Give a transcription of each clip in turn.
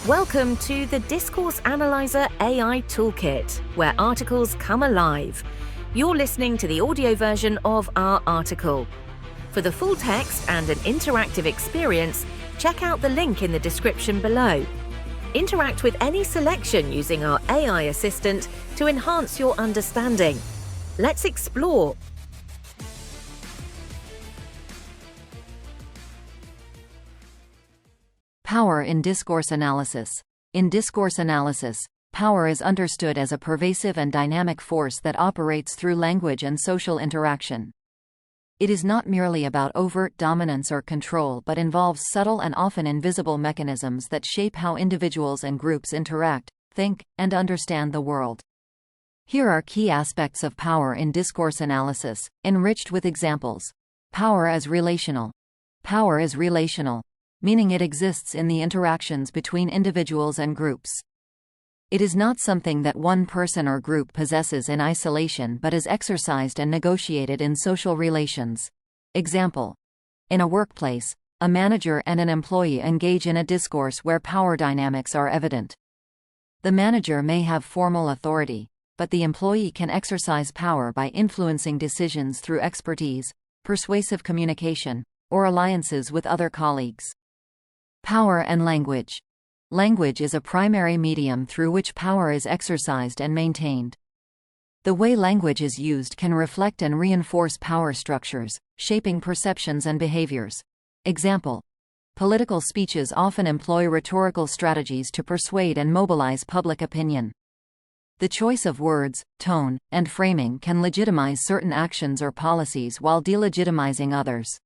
Welcome to the Discourse Analyzer AI Toolkit, where articles come alive. You're listening to the audio version of our article. For the full text and an interactive experience, check out the link in the description below. Interact with any selection using our AI assistant to enhance your understanding. Let's explore. Power in discourse analysis. In discourse analysis, power is understood as a pervasive and dynamic force that operates through language and social interaction. It is not merely about overt dominance or control but involves subtle and often invisible mechanisms that shape how individuals and groups interact, think, and understand the world. Here are key aspects of power in discourse analysis, enriched with examples. Power as relational. Power is relational, meaning it exists in the interactions between individuals and groups. It is not something that one person or group possesses in isolation but is exercised and negotiated in social relations. Example: in a workplace, a manager and an employee engage in a discourse where power dynamics are evident. The manager may have formal authority, but the employee can exercise power by influencing decisions through expertise, persuasive communication, or alliances with other colleagues. Power and language. Language is a primary medium through which power is exercised and maintained. The way language is used can reflect and reinforce power structures, shaping perceptions and behaviors. Example: political speeches often employ rhetorical strategies to persuade and mobilize public opinion. The choice of words, tone, and framing can legitimize certain actions or policies while delegitimizing others.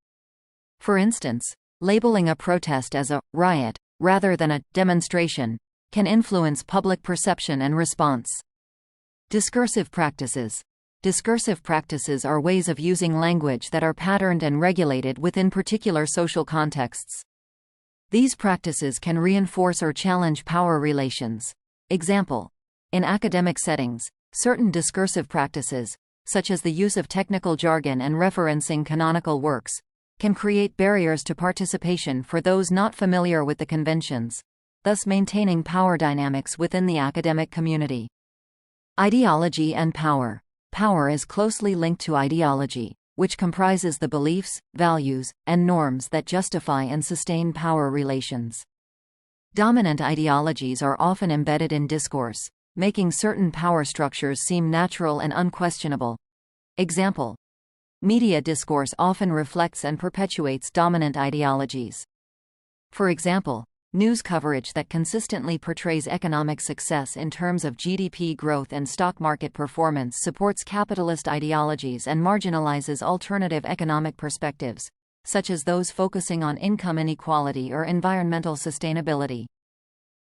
For instance, labeling a protest as a riot, rather than a demonstration, can influence public perception and response. Discursive practices. Discursive practices are ways of using language that are patterned and regulated within particular social contexts. These practices can reinforce or challenge power relations. Example: in academic settings, certain discursive practices, such as the use of technical jargon and referencing canonical works, can create barriers to participation for those not familiar with the conventions, thus maintaining power dynamics within the academic community. Ideology and power. Power is closely linked to ideology, which comprises the beliefs, values, and norms that justify and sustain power relations. Dominant ideologies are often embedded in discourse, making certain power structures seem natural and unquestionable. Example: media discourse often reflects and perpetuates dominant ideologies. For example, news coverage that consistently portrays economic success in terms of GDP growth and stock market performance supports capitalist ideologies and marginalizes alternative economic perspectives, such as those focusing on income inequality or environmental sustainability.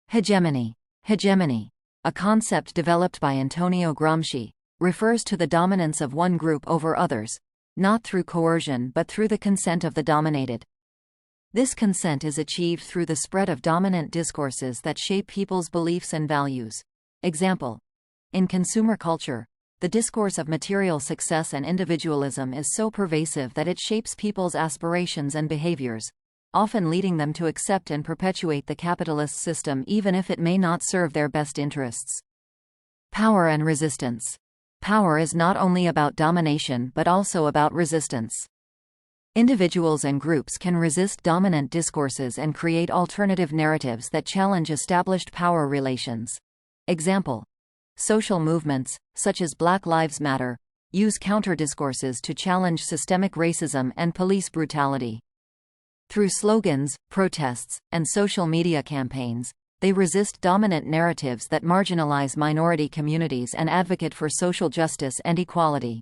Hegemony. Hegemony, a concept developed by Antonio Gramsci, refers to the dominance of one group over others, not through coercion but through the consent of the dominated. This consent is achieved through the spread of dominant discourses that shape people's beliefs and values. Example: in consumer culture, the discourse of material success and individualism is so pervasive that it shapes people's aspirations and behaviors, often leading them to accept and perpetuate the capitalist system even if it may not serve their best interests. Power and resistance. Power is not only about domination but also about resistance. Individuals and groups can resist dominant discourses and create alternative narratives that challenge established power relations. Example: social movements, such as Black Lives Matter, use counter-discourses to challenge systemic racism and police brutality. Through slogans, protests, and social media campaigns, they resist dominant narratives that marginalize minority communities and advocate for social justice and equality.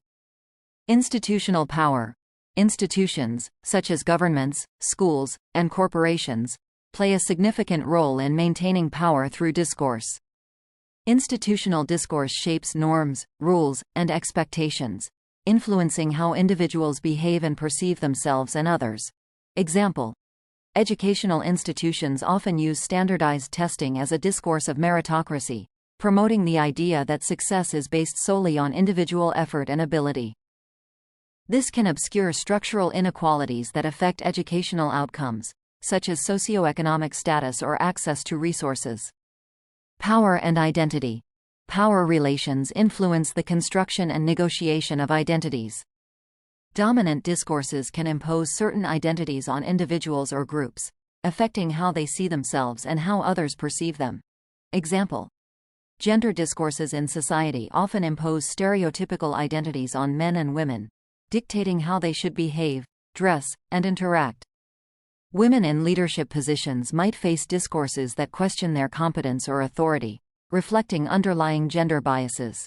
Institutional power. Institutions, such as governments, schools, and corporations, play a significant role in maintaining power through discourse. Institutional discourse shapes norms, rules, and expectations, influencing how individuals behave and perceive themselves and others. Example: educational institutions often use standardized testing as a discourse of meritocracy, promoting the idea that success is based solely on individual effort and ability. This can obscure structural inequalities that affect educational outcomes, such as socioeconomic status or access to resources. Power and identity. Power relations influence the construction and negotiation of identities. Dominant discourses can impose certain identities on individuals or groups, affecting how they see themselves and how others perceive them. Example: gender discourses in society often impose stereotypical identities on men and women, dictating how they should behave, dress, and interact. Women in leadership positions might face discourses that question their competence or authority, reflecting underlying gender biases.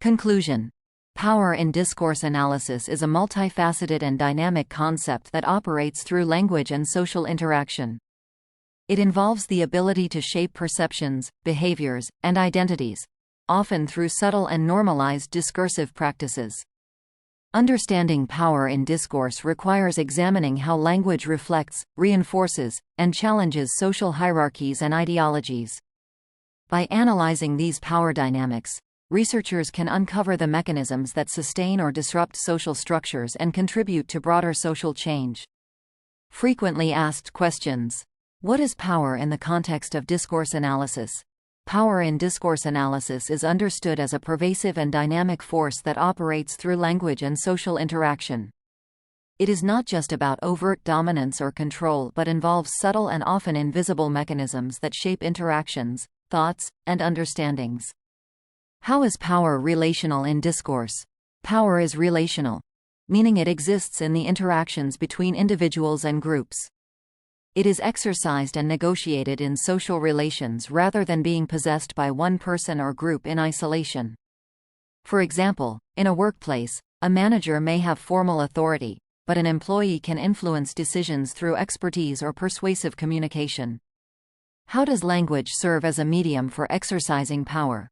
Conclusion: power in discourse analysis is a multifaceted and dynamic concept that operates through language and social interaction. It involves the ability to shape perceptions, behaviors, and identities, often through subtle and normalized discursive practices. Understanding power in discourse requires examining how language reflects, reinforces, and challenges social hierarchies and ideologies. By analyzing these power dynamics, researchers can uncover the mechanisms that sustain or disrupt social structures and contribute to broader social change. Frequently asked questions. What is power in the context of discourse analysis? Power in discourse analysis is understood as a pervasive and dynamic force that operates through language and social interaction. It is not just about overt dominance or control but involves subtle and often invisible mechanisms that shape interactions, thoughts, and understandings. How is power relational in discourse? Power is relational, meaning it exists in the interactions between individuals and groups. It is exercised and negotiated in social relations rather than being possessed by one person or group in isolation. For example, in a workplace, a manager may have formal authority, but an employee can influence decisions through expertise or persuasive communication. How does language serve as a medium for exercising power?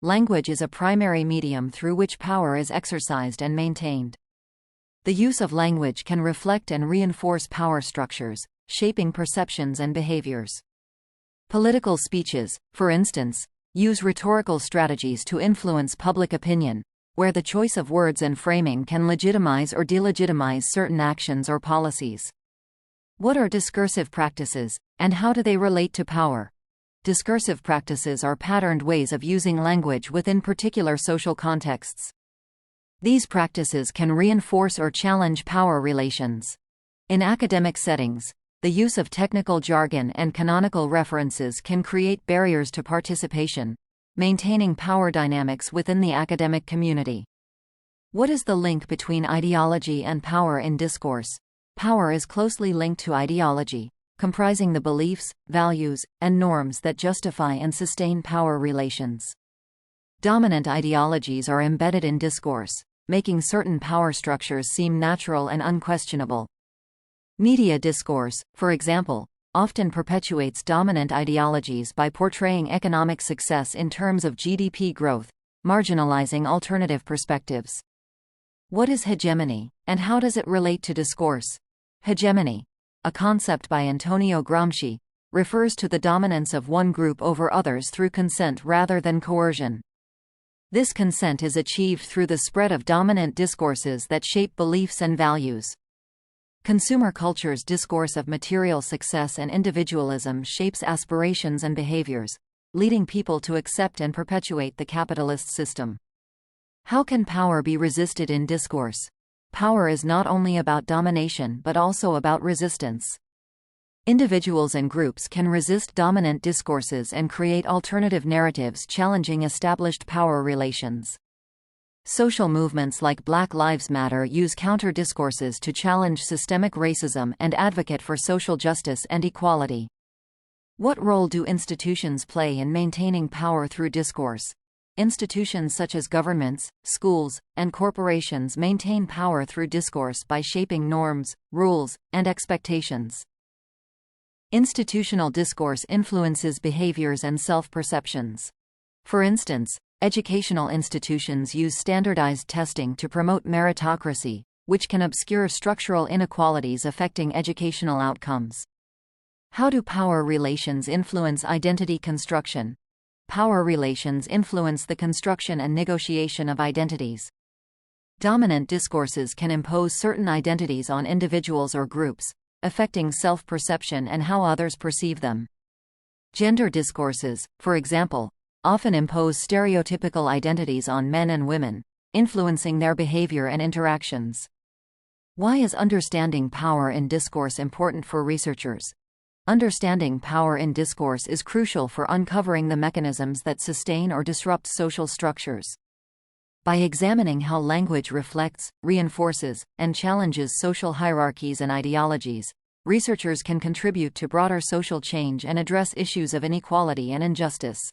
Language is a primary medium through which power is exercised and maintained. The use of language can reflect and reinforce power structures, shaping perceptions and behaviors. Political speeches, for instance, use rhetorical strategies to influence public opinion, where the choice of words and framing can legitimize or delegitimize certain actions or policies. What are discursive practices, and how do they relate to power? Discursive practices are patterned ways of using language within particular social contexts. These practices can reinforce or challenge power relations. In academic settings, the use of technical jargon and canonical references can create barriers to participation, maintaining power dynamics within the academic community. What is the link between ideology and power in discourse? Power is closely linked to ideology, comprising the beliefs, values, and norms that justify and sustain power relations. Dominant ideologies are embedded in discourse, making certain power structures seem natural and unquestionable. Media discourse, for example, often perpetuates dominant ideologies by portraying economic success in terms of GDP growth, marginalizing alternative perspectives. What is hegemony, and how does it relate to discourse? Hegemony, a concept by Antonio Gramsci, refers to the dominance of one group over others through consent rather than coercion. This consent is achieved through the spread of dominant discourses that shape beliefs and values. Consumer culture's discourse of material success and individualism shapes aspirations and behaviors, leading people to accept and perpetuate the capitalist system. How can power be resisted in discourse? Power is not only about domination but also about resistance. Individuals and groups can resist dominant discourses and create alternative narratives challenging established power relations. Social movements like Black Lives Matter use counter-discourses to challenge systemic racism and advocate for social justice and equality. What role do institutions play in maintaining power through discourse? Institutions such as governments, schools, and corporations maintain power through discourse by shaping norms, rules, and expectations. Institutional discourse influences behaviors and self-perceptions. For instance, educational institutions use standardized testing to promote meritocracy, which can obscure structural inequalities affecting educational outcomes. How do power relations influence identity construction? Power relations influence the construction and negotiation of identities. Dominant discourses can impose certain identities on individuals or groups, affecting self-perception and how others perceive them. Gender discourses, for example, often impose stereotypical identities on men and women, influencing their behavior and interactions. Why is understanding power in discourse important for researchers? Understanding power in discourse is crucial for uncovering the mechanisms that sustain or disrupt social structures. By examining how language reflects, reinforces, and challenges social hierarchies and ideologies, researchers can contribute to broader social change and address issues of inequality and injustice.